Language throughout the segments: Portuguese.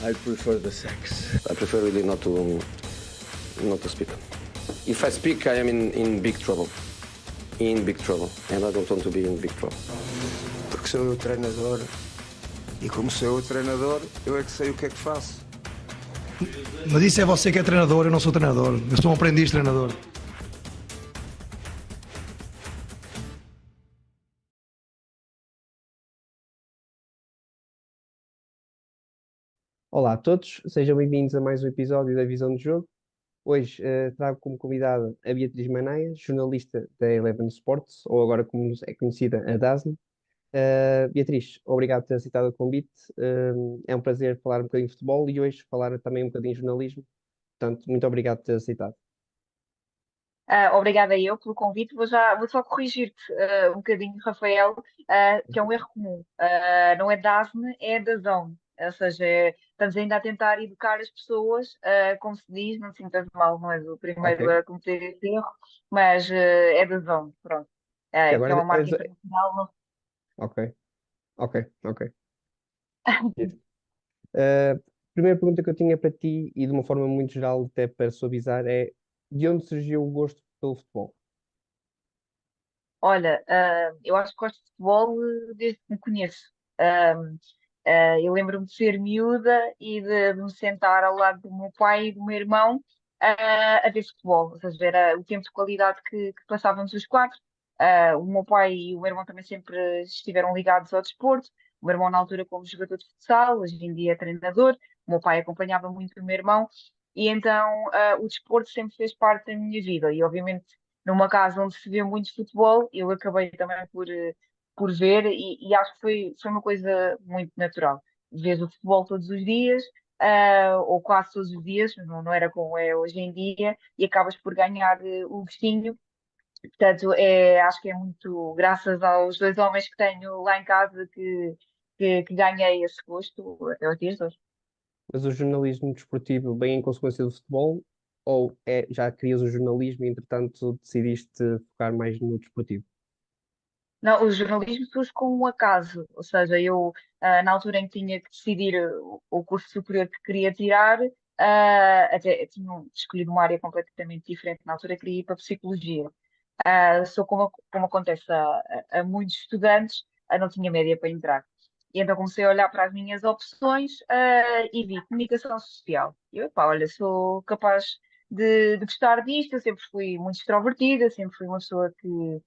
I prefer the sex. I prefer really not to speak. If I speak, I am in big trouble. In big trouble. And I don't want to be in big trouble. Porque sou eu o treinador. E como sou eu o treinador, eu é que sei o que é que faço. Mas isso é você que é treinador, eu não sou treinador. Eu sou um aprendiz treinador. Olá a todos, sejam bem-vindos a mais um episódio da Visão do Jogo. Hoje trago como convidada a Beatriz Manaia, jornalista da Eleven Sports, ou agora como é conhecida, a DAZN. Beatriz, obrigado por ter aceitado o convite. É um prazer falar um bocadinho de futebol e hoje falar também um bocadinho de jornalismo. Portanto, muito obrigado por ter aceitado. Obrigada eu pelo convite. Vou só corrigir-te um bocadinho, Rafael, que é um erro comum. Não é DAZN, é DAZN. Ou seja, estamos ainda a tentar educar as pessoas, como se diz, não te sintas mal, não és o primeiro Ok, a cometer esse erro, mas é DAZN, pronto. que Que agora é uma marca é. internacional. Ok, ok. Giro. Uh, Primeira pergunta que eu tinha para ti, e de uma forma muito geral, até para suavizar, é de onde surgiu o gosto pelo futebol? Olha, eu acho que gosto de futebol desde que me conheço. Eu lembro-me de ser miúda e de me sentar ao lado do meu pai e do meu irmão a ver futebol. Ou seja, era o tempo de qualidade que passávamos os quatro. O meu pai e o meu irmão também sempre estiveram ligados ao desporto. O meu irmão, na altura, como jogador de futsal, hoje em dia é treinador. O meu pai acompanhava muito o meu irmão. E então, o desporto sempre fez parte da minha vida. E, obviamente, numa casa onde se vê muito futebol, eu acabei também por ver e acho que foi uma coisa muito natural. Vês o futebol todos os dias, ou quase todos os dias, não era como é hoje em dia, e acabas por ganhar o gostinho. Portanto, acho que é muito graças aos dois homens que tenho lá em casa que ganhei esse gosto até os dias de hoje. Mas o jornalismo desportivo vem em consequência do futebol ou já querias o jornalismo e entretanto decidiste focar mais no desportivo? Não, o jornalismo surge como um acaso, ou seja, eu, na altura em que tinha que decidir o curso superior que queria tirar, até tinha escolhido uma área completamente diferente. Na altura queria ir para a psicologia. Só como acontece a muitos estudantes, não tinha média para entrar. E então comecei a olhar para as minhas opções, e vi comunicação social. E eu, pá, olha, sou capaz de gostar disto, eu sempre fui muito extrovertida, sempre fui uma pessoa que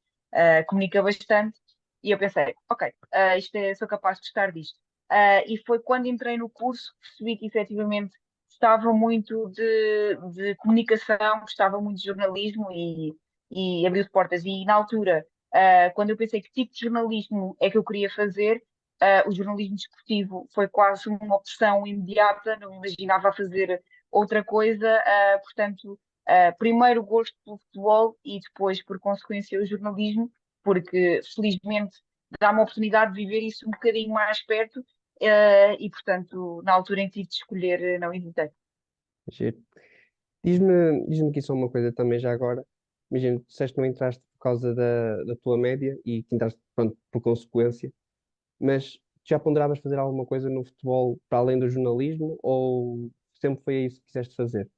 comunica bastante, e eu pensei, ok, sou capaz de gostar disto. E foi quando entrei no curso que percebi que efetivamente gostava muito de comunicação, gostava muito de jornalismo e abriu portas. E na altura, quando eu pensei que tipo de jornalismo é que eu queria fazer, o jornalismo desportivo foi quase uma opção imediata, não imaginava fazer outra coisa, portanto, primeiro o gosto pelo futebol e depois, por consequência, o jornalismo, porque felizmente dá-me a oportunidade de viver isso um bocadinho mais perto, e portanto, na altura em que tive de escolher, não hesitei. Giro. Diz-me aqui só uma coisa também já agora. Imagina, tu disseste que não entraste por causa da tua média e que entraste, pronto, por consequência, mas já ponderavas fazer alguma coisa no futebol para além do jornalismo ou sempre foi isso que quiseste fazer?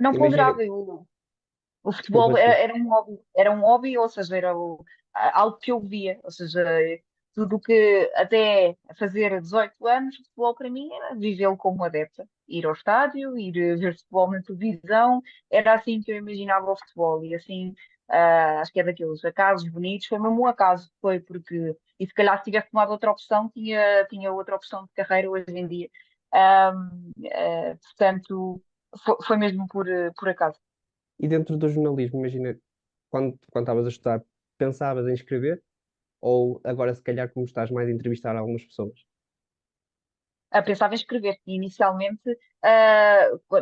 Não Imagina, ponderava, o desculpa, futebol desculpa. era um hobby, ou seja, era algo que eu via, ou seja, tudo o que até fazer 18 anos, o futebol para mim era vivê-lo como adepta, ir ao estádio, ir ver futebol na televisão, era assim que eu imaginava o futebol, e assim, acho que é daqueles acasos bonitos, foi mesmo um acaso, foi porque, e se calhar se tivesse tomado outra opção, tinha outra opção de carreira hoje em dia. Portanto, foi mesmo por acaso. E dentro do jornalismo, imagina, quando estavas a estudar, pensavas em escrever ou agora se calhar como estás mais a entrevistar algumas pessoas? Pensava em escrever. E inicialmente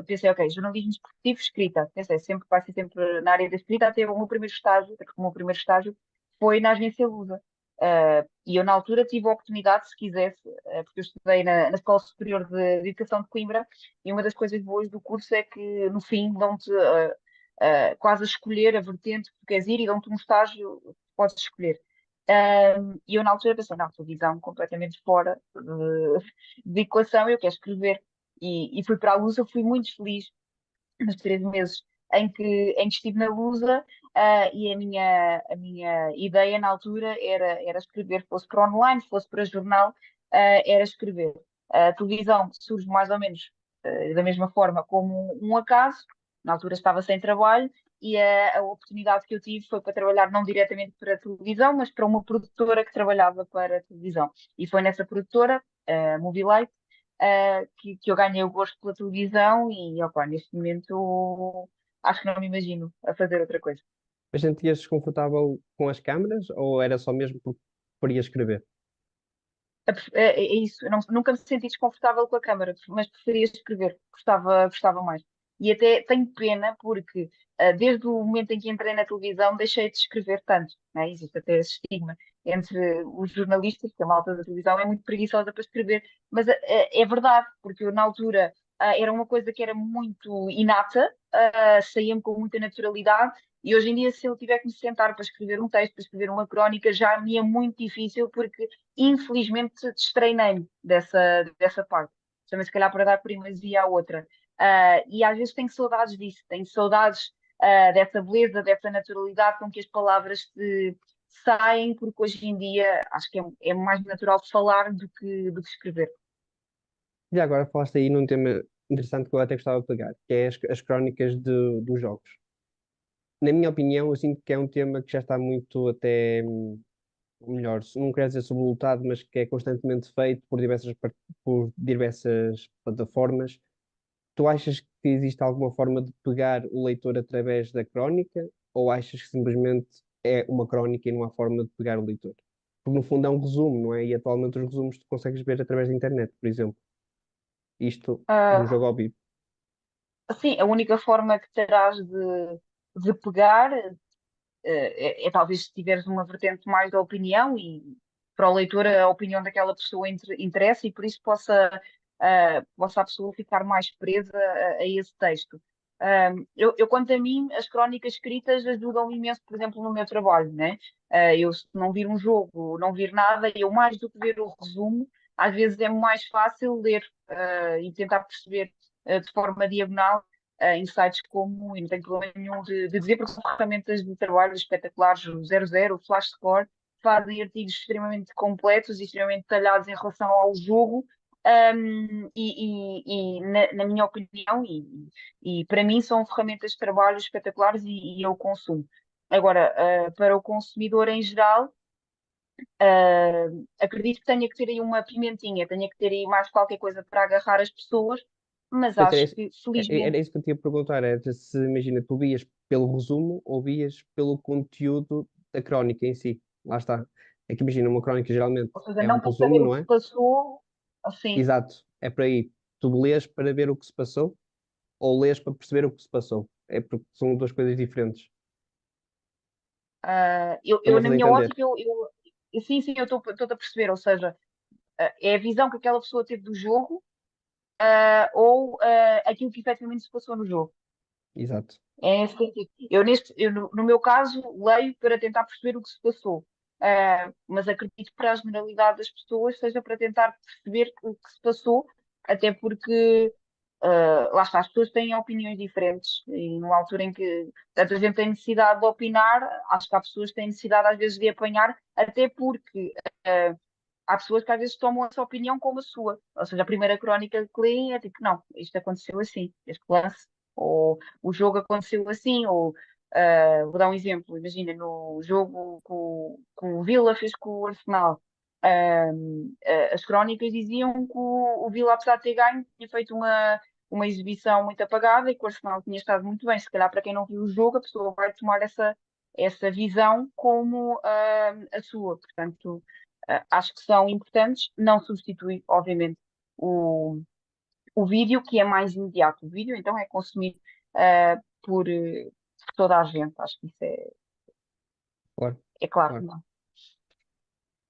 pensei, ok, jornalismo desportivo, escrita. Pensei, sempre vai ser sempre na área da escrita, até o meu primeiro estágio, porque o meu primeiro estágio foi na agência Lusa. E eu na altura tive a oportunidade, se quisesse, porque eu estudei na Escola Superior de Educação de Coimbra, e uma das coisas boas do curso é que no fim dão-te quase a escolher a vertente que tu queres ir e dão-te um estágio que podes escolher. E eu na altura pensei, não, televisão completamente fora de equação, eu quero escrever. E fui para a Lusa, fui muito feliz nos 3 meses em que estive na Lusa, e a minha ideia na altura era escrever, fosse para online, fosse para jornal, era escrever. A televisão surge mais ou menos da mesma forma como um acaso, na altura estava sem trabalho, e a oportunidade que eu tive foi para trabalhar não diretamente para a televisão, mas para uma produtora que trabalhava para a televisão. E foi nessa produtora, a Movilite, que eu ganhei o gosto pela televisão e, opa, neste momento acho que não me imagino a fazer outra coisa. Mas sentias desconfortável com as câmaras ou era só mesmo porque preferia escrever? É isso, eu nunca me senti desconfortável com a câmara, mas preferia escrever, gostava mais. E até tenho pena porque desde o momento em que entrei na televisão deixei de escrever tanto, né? Existe até esse estigma entre os jornalistas, que a malta da televisão é muito preguiçosa para escrever, mas é verdade, porque eu na altura era uma coisa que era muito inata, saía-me com muita naturalidade. E hoje em dia, se eu tiver que me sentar para escrever um texto, para escrever uma crónica, já me é muito difícil, porque infelizmente destreinei-me dessa parte. Também se calhar para dar primazia à outra. E às vezes tenho saudades disso, tenho saudades dessa beleza, dessa naturalidade com que as palavras saem, porque hoje em dia acho que é mais natural falar do que escrever. E agora falaste aí num tema interessante que eu até gostava de pegar, que é as crónicas dos jogos. Na minha opinião, eu sinto que é um tema que já está muito até, melhor, não quero dizer sobrevoltado, mas que é constantemente feito por diversas plataformas. Tu achas que existe alguma forma de pegar o leitor através da crónica, ou achas que simplesmente é uma crónica e não há forma de pegar o leitor? Porque no fundo é um resumo, não é? E atualmente os resumos tu consegues ver através da internet, por exemplo. Isto num Ah, jogo ao vivo. Sim, a única forma que terás de pegar é talvez se tiveres uma vertente mais da opinião e para o leitor a opinião daquela pessoa interessa e por isso possa a pessoa ficar mais presa a esse texto. Quanto a mim, as crónicas escritas ajudam imenso, por exemplo, no meu trabalho, né? Eu, se não vir um jogo, não vir nada, eu mais do que ver o resumo, às vezes é mais fácil ler e tentar perceber de forma diagonal insights como, e não tenho problema nenhum de dizer, porque são ferramentas de trabalho espetaculares, o 00, o Flash Score, fazem artigos extremamente completos e extremamente detalhados em relação ao jogo. Na minha opinião, e para mim, são ferramentas de trabalho espetaculares e eu consumo. Agora, para o consumidor em geral, acredito que tenha que ter aí uma pimentinha, tenha que ter aí mais qualquer coisa para agarrar as pessoas, mas Portanto, acho que, era felizmente, isso que eu te ia perguntar, era se imagina, tu vias pelo resumo ou vias pelo conteúdo da crónica em si. Lá está. É que imagina, uma crónica geralmente ou seja, é um não para resumo, saber o não que se é? passou, assim, Exato, é por aí. Tu lês para ver o que se passou ou lês para perceber o que se passou. É porque são duas coisas diferentes. eu Estou-me a na fazer minha entender. ótica, sim, sim, eu estou a perceber, ou seja, é a visão que aquela pessoa teve do jogo, ou aquilo que efetivamente se passou no jogo. Exato. É nesse sentido. No meu caso, leio para tentar perceber o que se passou. Mas acredito que para a generalidade das pessoas seja para tentar perceber o que se passou, até porque lá está, as pessoas têm opiniões diferentes e numa altura em que tanta gente tem necessidade de opinar, acho que há pessoas que têm necessidade às vezes de apanhar, até porque há pessoas que às vezes tomam essa opinião como a sua. Ou seja, a primeira crónica que leem é tipo, não, isto aconteceu assim, este lance, ou o jogo aconteceu assim, ou vou dar um exemplo, imagina no jogo que o Villa fez com o Arsenal. As crónicas diziam que o Villa, apesar de ter ganho, tinha feito uma exibição muito apagada e que o Arsenal tinha estado muito bem. Se calhar, para quem não viu o jogo, a pessoa vai tomar essa visão como a sua. Portanto, acho que são importantes, não substitui, obviamente, o, o vídeo, que é mais imediato. O vídeo, então, é consumido por toda a gente. Acho que isso Claro. é claro, Claro. não é?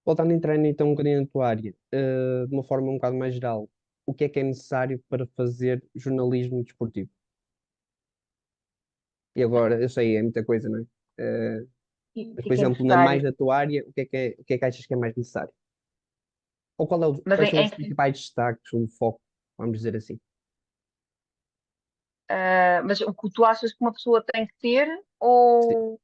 Voltando a entrar então um bocadinho na tua área, de uma forma um bocado mais geral, o que é necessário para fazer jornalismo desportivo? E agora, eu sei, é muita coisa, não é? E Mas, o por que é exemplo, na mais necessário? da tua área, o que é que achas que é mais necessário? Ou Mas quais são os em que principais destaques, o foco, vamos dizer assim? mas o que tu achas que uma pessoa tem que ter, Sim. ou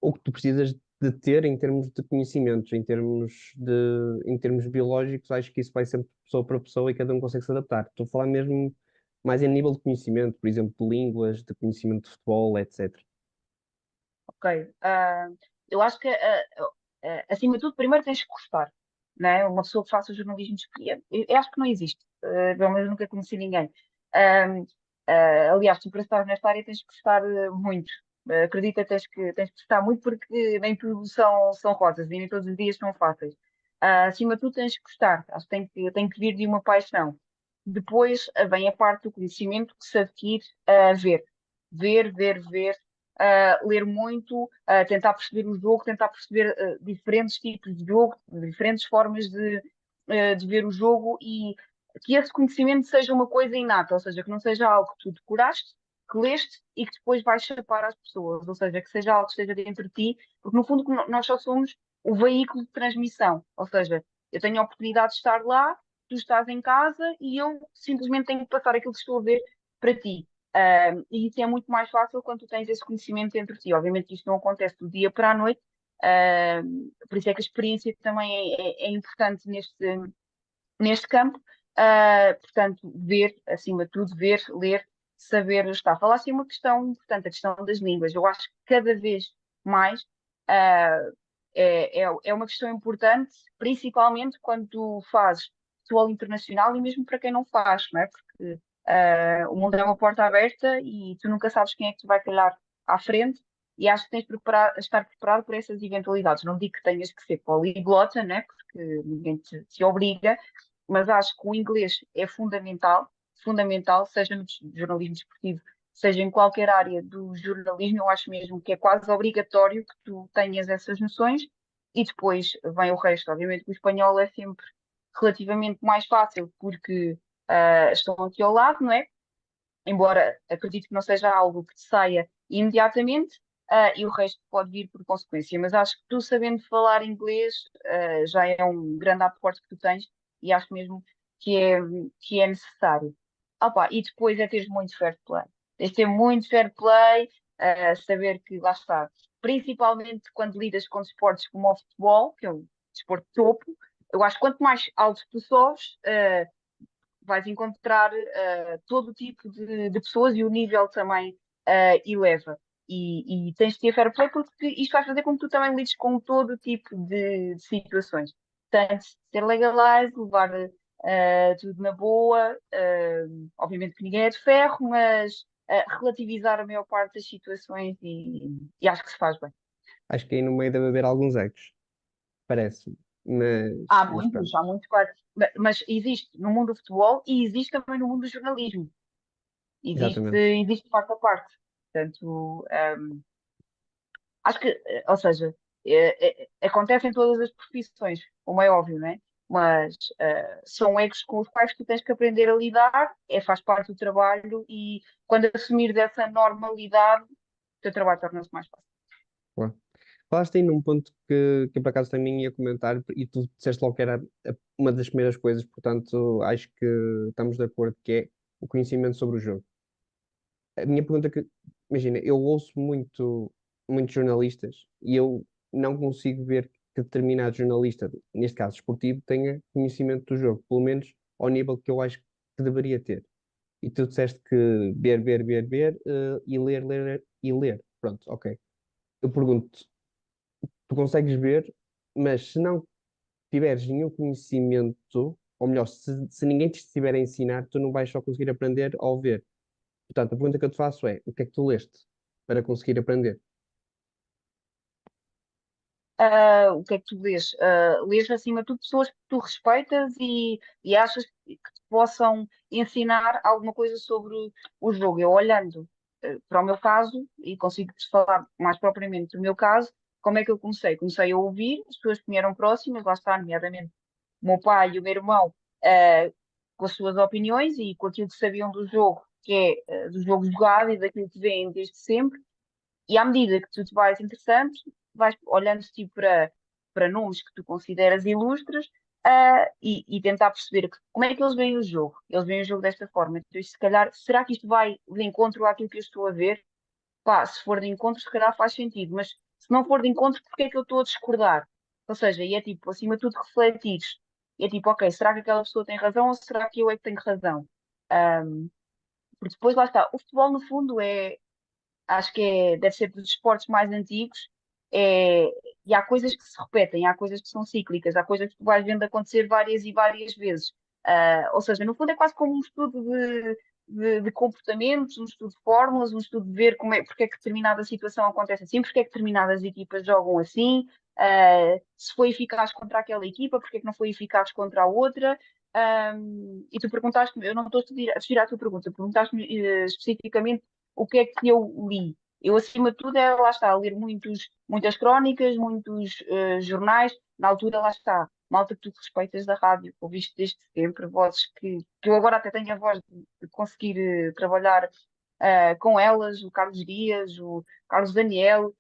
O que tu precisas de ter em termos de conhecimentos, em termos biológicos, acho que isso vai sempre de pessoa para pessoa e cada um consegue se adaptar. Estou a falar mesmo mais em nível de conhecimento, por exemplo, de línguas, de conhecimento de futebol, etc. ok. Eu acho que, acima de tudo, primeiro tens que gostar, né? Uma pessoa que faça jornalismo desportivo, eu acho que não existe. Pelo menos nunca conheci ninguém. Ah, Aliás, tu para estar nesta área tens que gostar muito. Acredita, tens que gostar muito porque nem tudo são rosas e nem todos os dias são fáceis. Acima de tudo, tens que gostar. Acho que tem que vir de uma paixão. Depois vem a parte do conhecimento que se adquire a ver. Ver, ver, ver, ler muito, tentar perceber o jogo, tentar perceber diferentes tipos de jogo, diferentes formas de ver o jogo e que esse conhecimento seja uma coisa inata, ou seja, que não seja algo que tu decoraste, que leste e que depois vais chapar às pessoas, ou seja, que seja algo que esteja dentro de ti, porque no fundo nós só somos o veículo de transmissão, ou seja, eu tenho a oportunidade de estar lá, tu estás em casa e eu simplesmente tenho que passar aquilo que estou a ver para ti. E isso é muito mais fácil quando tu tens esse conhecimento dentro de ti. Obviamente, isto não acontece do dia para a noite, por isso é que a experiência também é importante neste campo. Portanto, ver, acima de tudo, ver, ler, saber estar. Falaste em uma questão importante, a questão das línguas. Eu acho que cada vez mais ah, é uma questão importante, principalmente quando tu fazes futebol internacional e mesmo para quem não faz, não é? Porque o mundo é uma porta aberta e tu nunca sabes quem é que te vai calhar à frente. E acho que tens de estar preparado para essas eventualidades. Não digo que tenhas que ser poliglota, né? Porque ninguém te obriga, mas acho que o inglês é fundamental, fundamental, seja no jornalismo desportivo, seja em qualquer área do jornalismo, eu acho mesmo que é quase obrigatório que tu tenhas essas noções e depois vem o resto. Obviamente que o espanhol é sempre relativamente mais fácil porque estão aqui ao lado, não é? Embora acredito que não seja algo que te saia imediatamente, e o resto pode vir por consequência. Mas acho que tu sabendo falar inglês, já é um grande aporte que tu tens e acho mesmo que é necessário. E depois é ter muito fair play. Tens de ter muito fair play, saber que lá está. Principalmente quando lidas com desportos como o futebol, que é um desporto de topo, eu acho que quanto mais alto tu sobes, vais encontrar todo o tipo de pessoas e o nível também eleva. E tens de ter fair play porque isto vai fazer com que tu também lides com todo o tipo de situações. Portanto, ser legalized, levar tudo na boa, obviamente que ninguém é de ferro, mas relativizar a maior parte das situações e acho que se faz bem. Acho que aí no meio deve haver alguns egos, parece-me. Mas pronto, Há muitos, claro. Mas existe no mundo do futebol e existe também no mundo do jornalismo. Existe, exatamente. existe parte a parte. Portanto, acho que, ou seja, acontece em todas as profissões, como é óbvio, não é? Mas são egos com os quais tu tens que aprender a lidar, faz parte do trabalho e quando assumir dessa normalidade, o teu trabalho torna-se mais fácil. Claro. Falaste aí num ponto que eu por acaso também ia comentar e tu disseste logo que era uma das primeiras coisas, portanto acho que estamos de acordo que é o conhecimento sobre o jogo. A minha pergunta é que, imagina, eu ouço muitos jornalistas e eu não consigo ver que determinado jornalista, neste caso esportivo, tenha conhecimento do jogo, pelo menos ao nível que eu acho que deveria ter. E tu disseste que ver, ver, ver, ver, e ler, ler e ler. Pronto, ok. Eu pergunto, tu consegues ver, mas se não tiveres nenhum conhecimento, ou melhor, se ninguém te estiver a ensinar, tu não vais só conseguir aprender ao ver. Portanto, a pergunta que eu te faço é: o que é que tu leste para conseguir aprender? O que é que tu lês? Lês acima de tudo pessoas que tu respeitas e achas que te possam ensinar alguma coisa sobre o jogo. Eu olhando para o meu caso, e consigo-te falar mais propriamente do meu caso, como é que eu comecei? Comecei a ouvir as pessoas que me eram próximas, lá está, nomeadamente o meu pai e o meu irmão, com as suas opiniões e com aquilo que sabiam do jogo, que é do jogo jogado e daquilo que vêm desde sempre E à medida que tu te vais interessando, vais olhando tipo para nomes que tu consideras ilustres, e tentar perceber como é que eles veem o jogo. Eles veem o jogo desta forma. Então, se calhar, será que isto vai de encontro àquilo que eu estou a ver? Pá, se for de encontro, se calhar faz sentido, mas se não for de encontro, porque é que eu estou a discordar? Ou seja, e é tipo, acima de tudo, refletir. E é tipo, ok, será que aquela pessoa tem razão ou será que eu é que tenho razão? Ahm, Porque depois lá está, o futebol no fundo acho que deve ser dos esportes mais antigos, é, e há coisas que se repetem, há coisas que são cíclicas, há coisas que tu vais vendo acontecer várias e várias vezes. Ou seja, no fundo é quase como um estudo de comportamentos, um estudo de fórmulas, um estudo de ver porque é que determinada situação acontece assim, porque é que determinadas equipas jogam assim, se foi eficaz contra aquela equipa, porque é que não foi eficaz contra a outra. E tu perguntaste-me, eu não estou a fugir à tua pergunta, perguntaste-me especificamente o que é que eu li. Eu, acima de tudo, lá está, a ler muitas crónicas, muitos jornais. Na altura, lá está, malta que tu respeitas da rádio, ouviste desde sempre, vozes que eu agora até tenho a voz de conseguir trabalhar com elas, o Carlos Dias, o Carlos Daniel.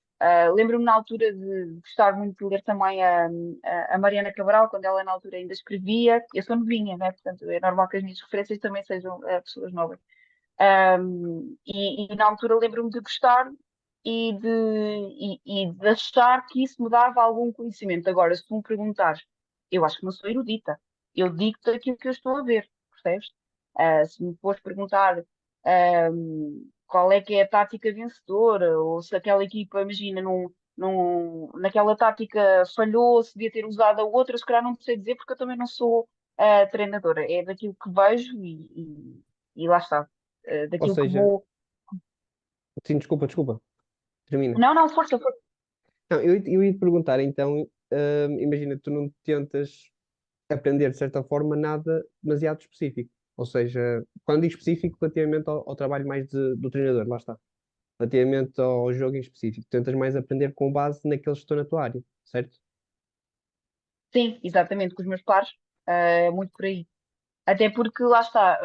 Lembro-me na altura de gostar muito de ler também a Mariana Cabral, quando ela na altura ainda escrevia. Eu sou novinha, né? Portanto é normal que as minhas referências também sejam pessoas novas. E na altura lembro-me de gostar e de achar que isso me dava algum conhecimento. Agora, se tu me perguntares, eu acho que não sou erudita. Eu digo-te aquilo que eu estou a ver, percebes? Se me fores perguntar, qual é que é a tática vencedora, ou se aquela equipa, imagina, naquela tática falhou, se devia ter usado a outra, se calhar não te sei dizer, porque eu também não sou treinadora. É daquilo que vejo e lá está. Ou Daquilo que seja, vou. sim, desculpa, termina. Não, não, força, força. Não, eu ia te perguntar, então, imagina, tu não tentas aprender, de certa forma, nada demasiado específico. Ou seja, quando digo específico, relativamente ao trabalho mais do treinador, lá está. Relativamente ao jogo em específico, tentas mais aprender com base naqueles que estão na tua área, certo? Sim, exatamente, com os meus pares, muito por aí. Até porque lá está,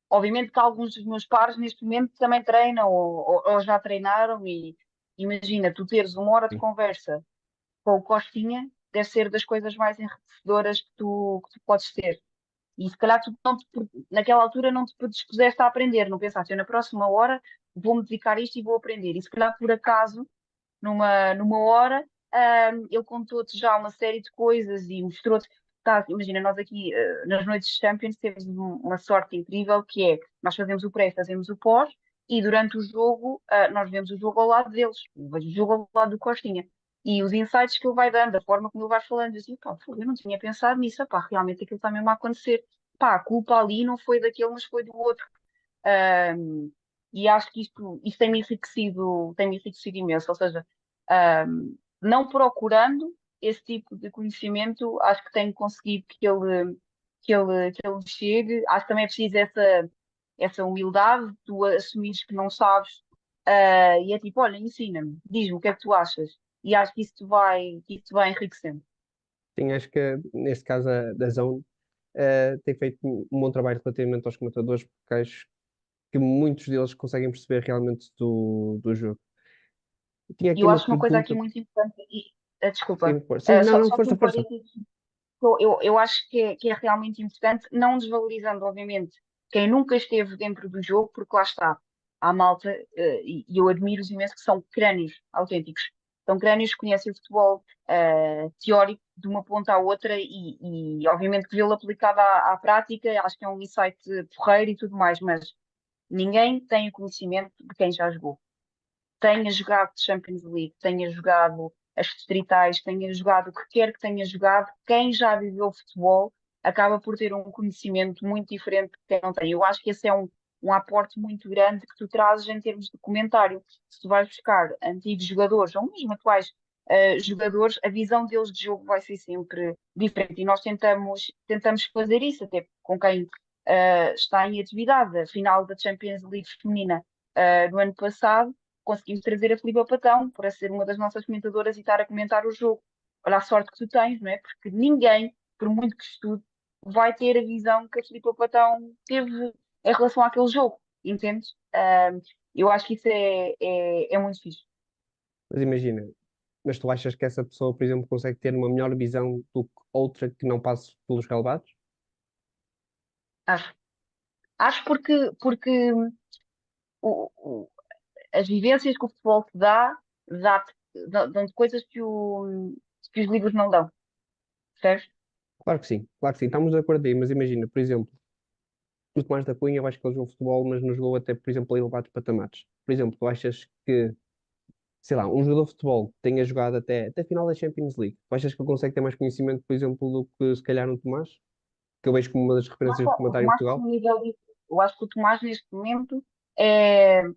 obviamente que alguns dos meus pares neste momento também treinam ou já treinaram e imagina, tu teres uma hora de Sim. conversa com o Costinha, deve ser das coisas mais enriquecedoras que tu podes ter. E se calhar tu naquela altura não te predispuseste a aprender, não pensaste, eu na próxima hora vou-me dedicar a isto e vou aprender. E se calhar por acaso numa hora, ele contou-te já uma série de coisas e mostrou-te. Imagina, nós aqui nas noites de Champions temos uma sorte incrível que é nós fazemos o pré, fazemos o pós e durante o jogo nós vemos o jogo ao lado deles, eu vejo o jogo ao lado do Costinha. E os insights que ele vai dando, a forma como ele vai falando, eu assim, pá, fogo, eu não tinha pensado nisso, pá, realmente aquilo está mesmo a acontecer. Pá, a culpa ali não foi daquele, mas foi do outro. Um, e acho que isto tem-me enriquecido imenso. Ou seja, não procurando esse tipo de conhecimento, acho que tenho conseguido que ele me chegue. Acho que também é preciso essa humildade, tu assumires que não sabes, e é tipo, olha, ensina-me, diz-me o que é que tu achas. E acho que isso te vai enriquecendo. Sim, acho que neste caso da Zone tem feito um bom trabalho relativamente aos comentadores, porque acho que muitos deles conseguem perceber realmente do jogo. Tinha E aqui eu uma acho que uma coisa aqui pergunta, muito importante, desculpa, sim, sim, não, não, só aqui força, um força. parênteses. Eu acho que é realmente importante, não desvalorizando, obviamente, quem nunca esteve dentro do jogo, porque lá está, há malta, e eu admiro-os imenso, que são crânios autênticos. São crânios que conhecem o futebol teórico de uma ponta à outra e obviamente, que vê-lo aplicado à prática, acho que é um insight porreiro e tudo mais, mas ninguém tem o conhecimento de quem já jogou tenha jogado Champions League, tenha jogado as distritais, tenha jogado o que quer que tenha jogado, quem já viveu futebol acaba por ter um conhecimento muito diferente de quem não tem. Eu acho que esse é um aporte muito grande que tu trazes em termos de comentário. Se tu vais buscar antigos jogadores, ou mesmo atuais jogadores, a visão deles de jogo vai ser sempre diferente. E nós tentamos fazer isso até com quem está em atividade. A final da Champions League feminina no ano passado conseguimos trazer a Filipa Patão para ser uma das nossas comentadoras e estar a comentar o jogo. Olha a sorte que tu tens, não é? Porque ninguém, por muito que estude, vai ter a visão que a Filipa Patão teve em relação àquele jogo, entendes? Eu acho que isso é muito fixe. Mas imagina, mas tu achas que essa pessoa, por exemplo, consegue ter uma melhor visão do que outra que não passe pelos relevados? Acho. Acho porque o- o- as vivências que o futebol te dão-te coisas que os livros não dão, percebes? Claro que sim, claro que sim, estamos de acordo aí, mas imagina, por exemplo, o Tomás da Cunha, eu acho que ele jogou futebol, mas não jogou até, por exemplo, a elevados patamares. Por exemplo, tu achas que, sei lá, um jogador de futebol que tenha jogado até a final da Champions League, tu achas que ele consegue ter mais conhecimento, por exemplo, do que se calhar um Tomás? Que eu vejo como uma das referências de O comentário em Tomás está Portugal. num nível eu acho que o Tomás neste momento é, Eu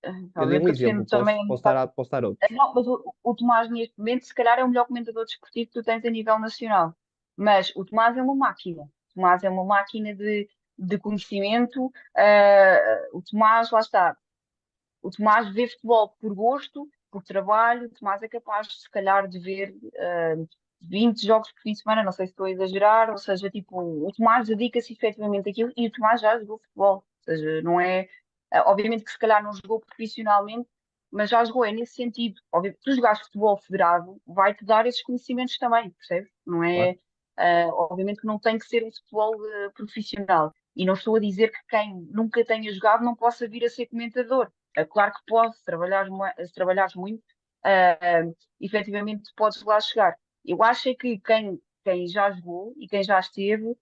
dei obviamente um que eu defendo exemplo, também a posso dar outros. não, mas o Tomás neste momento se calhar é o melhor comentador desportivo que tu tens a nível nacional. Mas o Tomás é uma máquina. O Tomás é uma máquina de conhecimento. O Tomás, lá está. O Tomás vê futebol por gosto, por trabalho. O Tomás é capaz, se calhar, de ver 20 jogos por fim de semana. Não sei se estou a exagerar. Ou seja, tipo, o Tomás dedica-se efetivamente àquilo e o Tomás já jogou futebol. Ou seja, não é. Obviamente que se calhar não jogou profissionalmente, mas já jogou. É nesse sentido. Tu jogares futebol federado, vai-te dar esses conhecimentos também, percebes? Não Claro. é. Obviamente que não tem que ser um futebol profissional. E não estou a dizer que quem nunca tenha jogado não possa vir a ser comentador. É claro que pode, se trabalhares muito, efetivamente podes lá chegar. Eu acho é que quem já jogou e quem já esteve,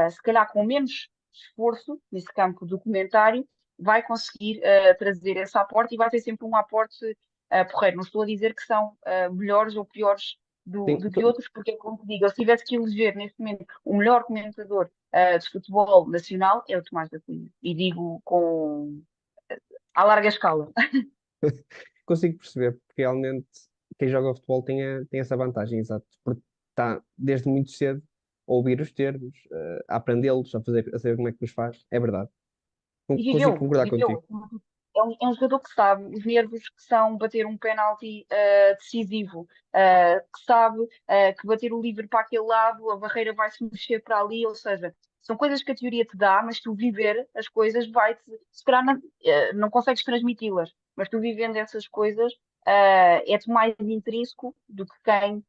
se calhar com menos esforço nesse campo do comentário, vai conseguir trazer esse aporte e vai ter sempre um aporte porreiro. Não estou a dizer que são melhores ou piores Sim, do que outros, porque é como te digo, eu se tivesse que eleger neste momento o melhor comentador de futebol nacional, é o Tomás da Cunha. E digo com à larga escala. consigo perceber, porque realmente quem joga futebol tem essa vantagem, exato, porque está desde muito cedo a ouvir os termos, a aprendê-los, a saber como é que os faz. É verdade. E Consigo viveu, concordar contigo. viveu. É um jogador que sabe os nervos que são bater um penalti decisivo, que sabe que bater o livre para aquele lado, a barreira vai se mexer para ali, ou seja, são coisas que a teoria te dá, mas tu viver as coisas vai-te, se calhar não consegues transmiti-las, mas tu vivendo essas coisas é-te mais intrínseco do que quem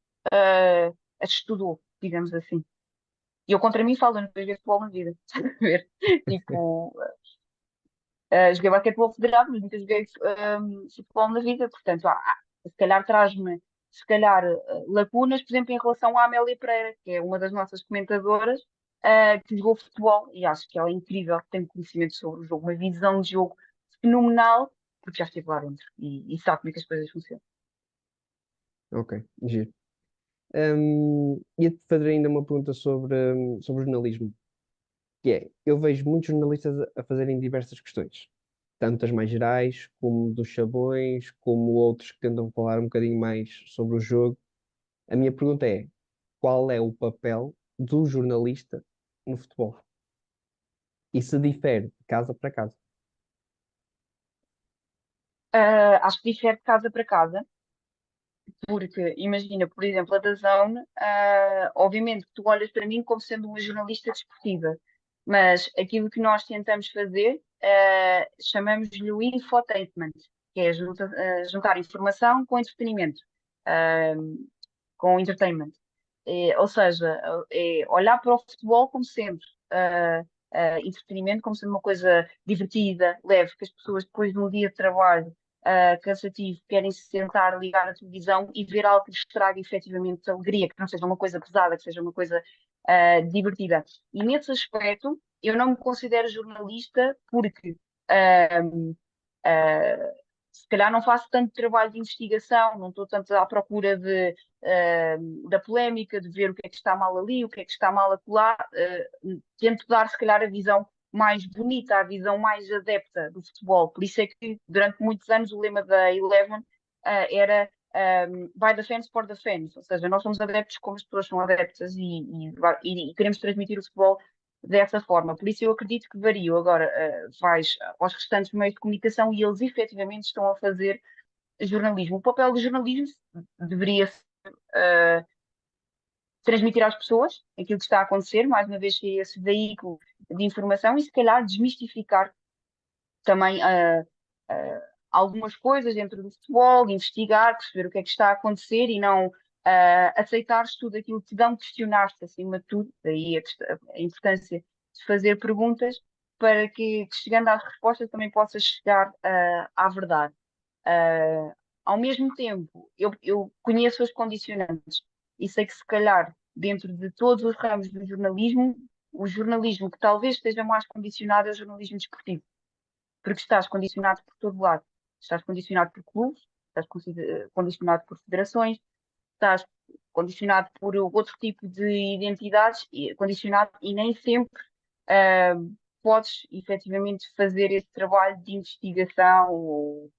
as estudou, digamos assim. E eu contra mim falo, eu não vejo futebol na vida. Ver. Tipo, joguei basquetebol federado, mas nunca joguei futebol na vida, portanto, se calhar traz-me, se calhar, lacunas, por exemplo, em relação à Amélia Pereira, que é uma das nossas comentadoras, que jogou futebol, e acho que ela é incrível, tem conhecimento sobre o jogo, uma visão de jogo fenomenal, porque já esteve lá dentro e sabe como é que as coisas funcionam. Ok, giro. Ia-te fazer ainda uma pergunta sobre jornalismo, que é, eu vejo muitos jornalistas a fazerem diversas questões, tanto as mais gerais, como dos chavões, como outros que tentam falar um bocadinho mais sobre o jogo. A minha pergunta é, qual é o papel do jornalista no futebol? E se difere de casa para casa? Acho que difere de casa para casa, porque imagina, por exemplo, a DAZN, obviamente que tu olhas para mim como sendo uma jornalista desportiva, mas aquilo que nós tentamos fazer, chamamos-lhe o infotainment, que é juntar informação com entretenimento, ah, com entertainment. Ou seja, olhar para o futebol como sendo entretenimento, como sendo uma coisa divertida, leve, que as pessoas depois de um dia de trabalho cansativo querem se sentar, ligar a televisão e ver algo que lhes traga efetivamente alegria, que não seja uma coisa pesada, que seja uma coisa divertida. E nesse aspecto, eu não me considero jornalista porque Uh, se calhar não faço tanto trabalho de investigação, não estou tanto à procura da polémica, de ver o que é que está mal ali, o que é que está mal acolá. Tento dar, se calhar, a visão mais bonita, a visão mais adepta do futebol. Por isso é que, durante muitos anos, o lema da Eleven era by the fans for the fans, ou seja, nós somos adeptos como as pessoas são adeptas e queremos transmitir o futebol dessa forma. Por isso eu acredito que varia. Agora, vais aos restantes meios de comunicação e eles efetivamente estão a fazer jornalismo. O papel do jornalismo deveria ser transmitir às pessoas aquilo que está a acontecer, mais uma vez ser esse veículo de informação e se calhar desmistificar também algumas coisas dentro do futebol, investigar, perceber o que é que está a acontecer e não aceitares tudo aquilo que te dão, questionar-te acima de tudo, daí a importância de fazer perguntas para que chegando às respostas também possas chegar à verdade. Uh, Ao mesmo tempo, eu conheço as condicionantes e sei que se calhar dentro de todos os ramos do jornalismo, o jornalismo que talvez esteja mais condicionado é o jornalismo desportivo, porque estás condicionado por todo lado. Estás condicionado por clubes, estás condicionado por federações, estás condicionado por outro tipo de identidades, condicionado e nem sempre podes efetivamente fazer esse trabalho de investigação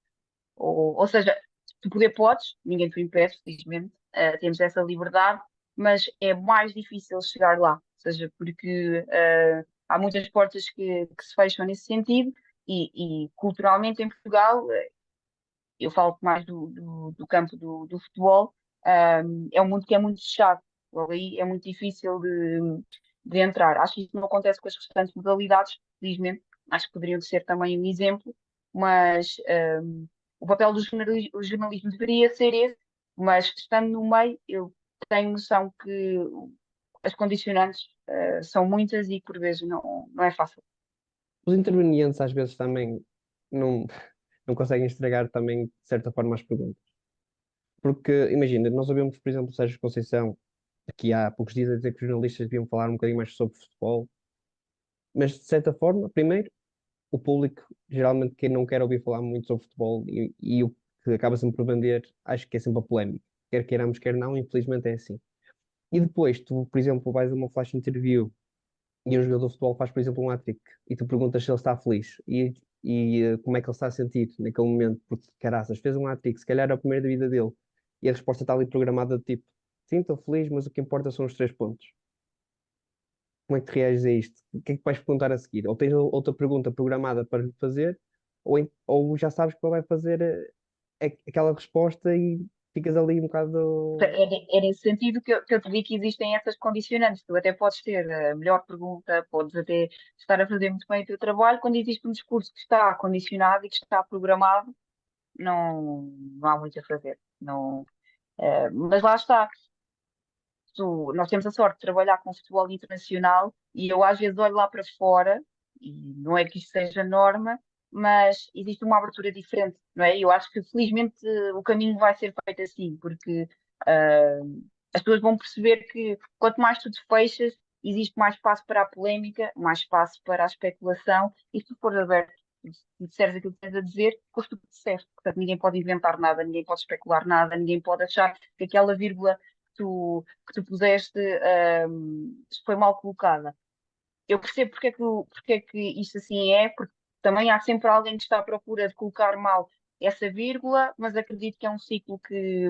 ou seja, tu poder podes, ninguém te impede, felizmente, temos essa liberdade, mas é mais difícil chegar lá, ou seja, porque há muitas portas que se fecham nesse sentido e culturalmente em Portugal, eu falo mais do campo do futebol, é um mundo que é muito fechado, logo aí é muito difícil de entrar. Acho que isso não acontece com as restantes modalidades, felizmente, acho que poderiam ser também um exemplo, mas o papel do o jornalismo deveria ser esse, mas estando no meio, eu tenho noção que as condicionantes são muitas e por vezes não é fácil. Os intervenientes às vezes também não, não conseguem estragar também, de certa forma, as perguntas. Porque, imagina, nós ouvimos, por exemplo, o Sérgio Conceição, aqui há poucos dias, a dizer que os jornalistas deviam falar um bocadinho mais sobre futebol, mas de certa forma, primeiro, o público, geralmente, quem não quer ouvir falar muito sobre futebol e o que acaba sempre por vender, acho que é sempre a polémica. Quer queiramos, quer não, infelizmente é assim. E depois, tu, por exemplo, vais a uma flash interview e um jogador de futebol faz, por exemplo, um hat-trick e tu perguntas se ele está feliz e como é que ele está a sentir naquele momento, porque caraças, fez um hat-trick, se calhar é o primeiro da vida dele e a resposta está ali programada de tipo, sim, estou feliz, mas o que importa são os 3 pontos. Como é que te reages a isto? O que é que vais perguntar a seguir? Ou tens outra pergunta programada para lhe fazer, ou já sabes que ele vai fazer aquela resposta e ficas ali um bocado. É nesse sentido que eu te digo que existem essas condicionantes. Tu até podes ter a melhor pergunta, podes até estar a fazer muito bem o teu trabalho. Quando existe um discurso que está condicionado e que está programado, não há muito a fazer. Não, mas lá está. Nós temos a sorte de trabalhar com futebol internacional e eu às vezes olho lá para fora, e não é que isto seja norma, mas existe uma abertura diferente, não é? Eu acho que felizmente o caminho vai ser feito assim, porque ah, as pessoas vão perceber que quanto mais tu te fechas, existe mais espaço para a polémica, mais espaço para a especulação, e se tu fores aberto e disseres aquilo que tens a dizer, depois tu disseste. Portanto, ninguém pode inventar nada, ninguém pode especular nada, ninguém pode achar que aquela vírgula que tu puseste foi mal colocada. Eu percebo porque é que isto assim é, porque também há sempre alguém que está à procura de colocar mal essa vírgula, mas acredito que é um ciclo que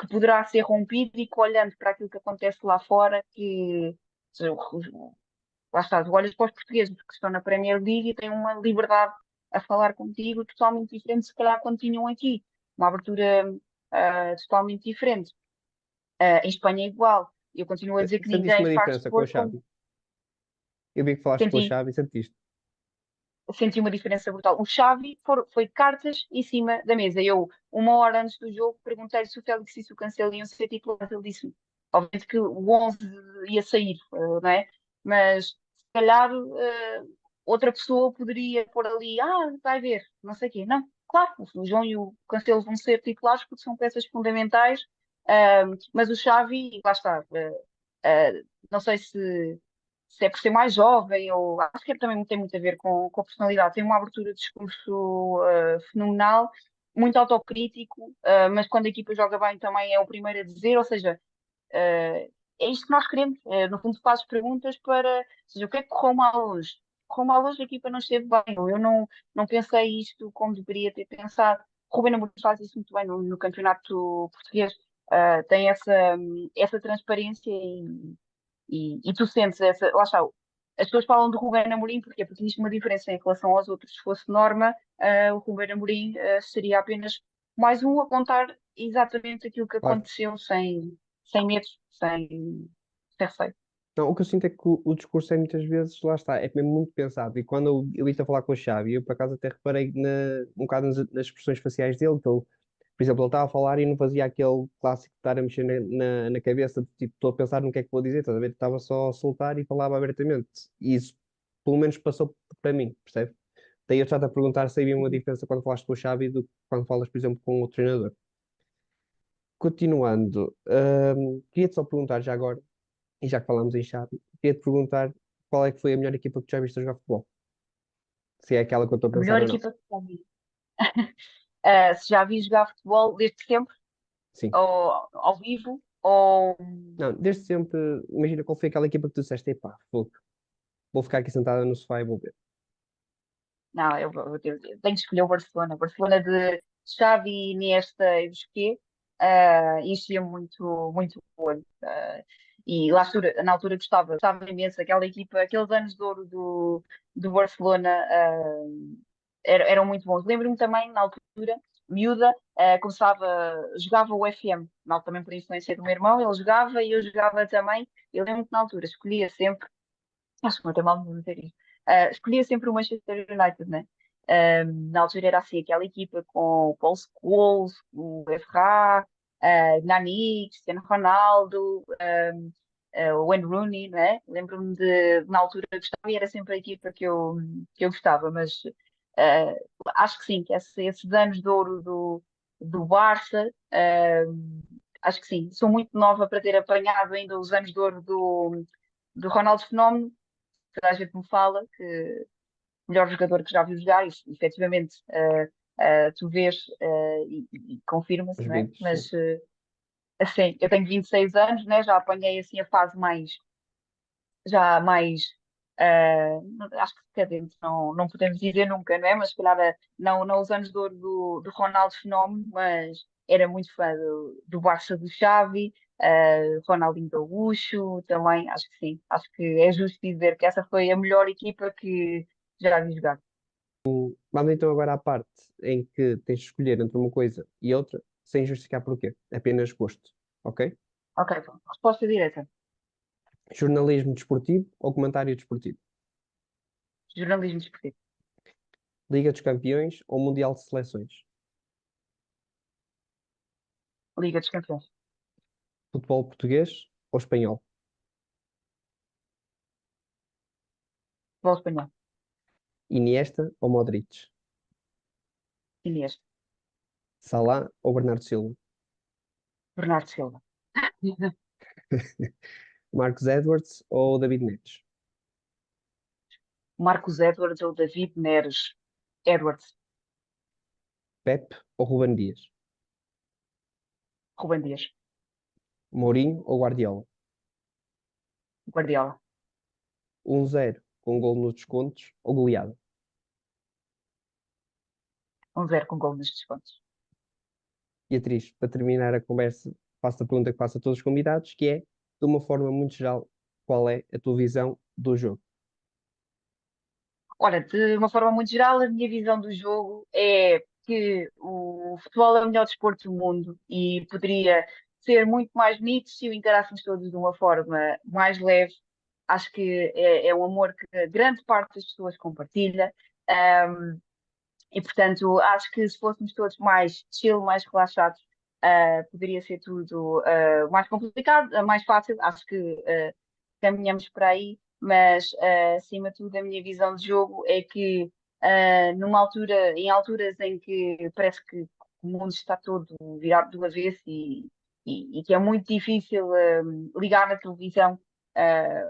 poderá ser rompido e que olhando para aquilo que acontece lá fora, que lá está, tu olhas para os portugueses que estão na Premier League e têm uma liberdade a falar contigo totalmente diferente, se calhar quando tinham aqui, uma abertura totalmente diferente. Em Espanha é igual. Eu continuo a dizer que Sentiste ninguém uma faz diferença com a desporto como Xavi? Eu vi que falaste com a senti. Xavi e sentiste. Senti uma diferença brutal. O Xavi foi cartas em cima da mesa. Eu, uma hora antes do jogo, perguntei-lhe se o Félix e se o Cancelo iam ser titulares. Ele disse-me, obviamente que o 11 ia sair, não é? Mas se calhar outra pessoa poderia pôr ali, vai ver, não sei o quê. Não, claro, o João e o Cancelo vão ser titulares porque são peças fundamentais, mas o Xavi, lá está, não sei se é por ser mais jovem, ou acho que também tem muito a ver com a personalidade. Tem uma abertura de discurso fenomenal, muito autocrítico, mas quando a equipa joga bem também é o primeiro a dizer, ou seja, é isto que nós queremos. No fundo, fazes perguntas para, ou seja, o que é que correu mal hoje? Correu mal hoje, a equipa não esteve bem. Eu não pensei isto como deveria ter pensado. Ruben Amorim faz isso muito bem no campeonato português. Tem essa transparência e tu sentes essa, lá está, as pessoas falam de Ruben Amorim porque existe uma diferença em relação aos outros. Se fosse norma, o Ruben Amorim seria apenas mais um a contar exatamente aquilo que Claro. aconteceu sem medos, sem receio. Não, o que eu sinto é que o discurso é muitas vezes, lá está, é mesmo muito pensado. E quando eu ia a falar com o Xavi, eu por acaso até reparei um bocado nas expressões faciais dele, que ele, por exemplo, ele estava a falar e não fazia aquele clássico de estar a mexer na cabeça, de, tipo, estou a pensar no que é que vou dizer, estás a ver? Estava só a soltar e falava abertamente. E isso, pelo menos, passou para mim, percebe? Daí eu estava a perguntar se havia uma diferença quando falaste com o Xavi do que quando falas, por exemplo, com o treinador. Continuando, queria-te só perguntar já agora, e já que falámos em Xavi, queria-te perguntar qual é que foi a melhor equipa que tu já viste a jogar futebol? Se é aquela que eu estou a A pensar melhor ou não. equipa que já vi. Se já vi jogar futebol desde sempre, Sim. ou ao vivo, ou. Não, desde sempre, imagina qual foi aquela equipa que tu disseste, epá, vou ficar aqui sentada no sofá e vou ver. Não, eu tenho que escolher o Barcelona. Barcelona de Xavi, Iniesta e Busquets, enchia muito, muito o olho. E lá na altura gostava imenso daquela equipa, aqueles anos de ouro do Barcelona, eram muito bons. Lembro-me também, na altura, miúda, jogava o FM, também por influência do meu irmão, ele jogava e eu jogava também. Eu lembro que na altura escolhia sempre, acho que não tem mal de dizer isto, escolhia sempre o Manchester United, né? Na altura era assim, aquela equipa com o Paul Scholes, o Evra, Nani, Cristiano Ronaldo, o Wayne Rooney, né? Lembro-me na altura gostava e era sempre a equipa que eu gostava, mas uh, acho que sim, que esses anos de ouro do Barça, acho que sim, sou muito nova para ter apanhado ainda os anos de ouro do Ronaldo Fenómeno, toda a gente me fala que o melhor jogador que já viu jogar, isso efetivamente tu vês e confirma-se, Os não é? vídeos, sim. Mas assim, eu tenho 26 anos, né? Já apanhei assim a fase já mais, acho que decadente, não podemos dizer nunca, não é? Mas se calhar não os anos de ouro do Ronaldo Fenómeno, mas era muito fã do Barça do Xavi, Ronaldinho Gaúcho, também, acho que sim. Acho que é justo dizer que essa foi a melhor equipa que já vi jogar. Vamos então agora à parte em que tens de escolher entre uma coisa e outra, sem justificar porquê, apenas gosto, ok? Ok, bom, resposta direta. Jornalismo desportivo ou comentário desportivo? Jornalismo desportivo. Liga dos Campeões ou Mundial de Seleções? Liga dos Campeões. Futebol português ou espanhol? Futebol espanhol. Iniesta ou Modric? Inês. Salah ou Bernardo Silva? Bernardo Silva. Marcos Edwards ou David Neres? Marcos Edwards ou David Neres. Edwards. Pep ou Ruben Dias? Ruben Dias. Mourinho ou Guardiola? Guardiola. 1-0 com gol nos descontos ou goleada? 1-0 com gol nos descontos. Beatriz, para terminar a conversa, faço a pergunta que faço a todos os convidados, que é, de uma forma muito geral, qual é a tua visão do jogo? Olha, de uma forma muito geral, a minha visão do jogo é que o futebol é o melhor desporto do mundo e poderia ser muito mais bonito se o encarássemos todos de uma forma mais leve. Acho que é um amor que grande parte das pessoas compartilha. Um, E, portanto, acho que se fôssemos todos mais chill, mais relaxados, poderia ser tudo mais complicado, mais fácil. Acho que caminhamos por aí, mas acima de tudo, a minha visão de jogo é que em alturas em que parece que o mundo está todo virado do avesso e que é muito difícil ligar na televisão uh,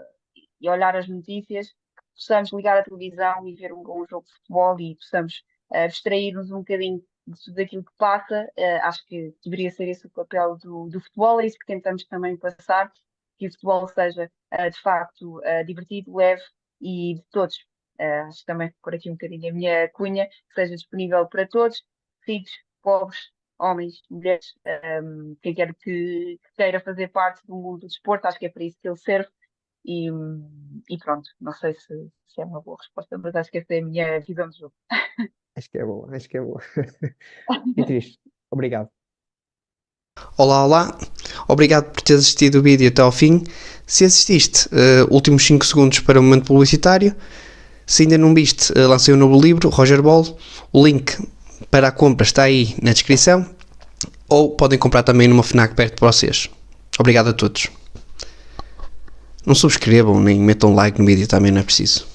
e olhar as notícias, possamos ligar a televisão e ver um bom jogo de futebol e possamos abstrair-nos um bocadinho de tudo aquilo que passa. Acho que deveria ser esse o papel do futebol, é isso que tentamos também passar, que o futebol seja de facto divertido, leve e de todos. Acho que também por aqui um bocadinho a minha cunha, que seja disponível para todos, ricos, pobres, homens, mulheres, quem quer que queira fazer parte do mundo do desporto, acho que é para isso que ele serve. E, e pronto, não sei se é uma boa resposta, mas acho que essa é a minha visão do jogo. Acho que é bom, acho que é bom. Beatriz, obrigado. Olá, olá. Obrigado por teres assistido o vídeo até ao fim. Se assististe, últimos 5 segundos para o momento publicitário. Se ainda não viste, lancei um novo livro, Roger Ball. O link para a compra está aí na descrição. Ou podem comprar também numa FNAC perto de vocês. Obrigado a todos. Não subscrevam nem metam like no vídeo, também não é preciso.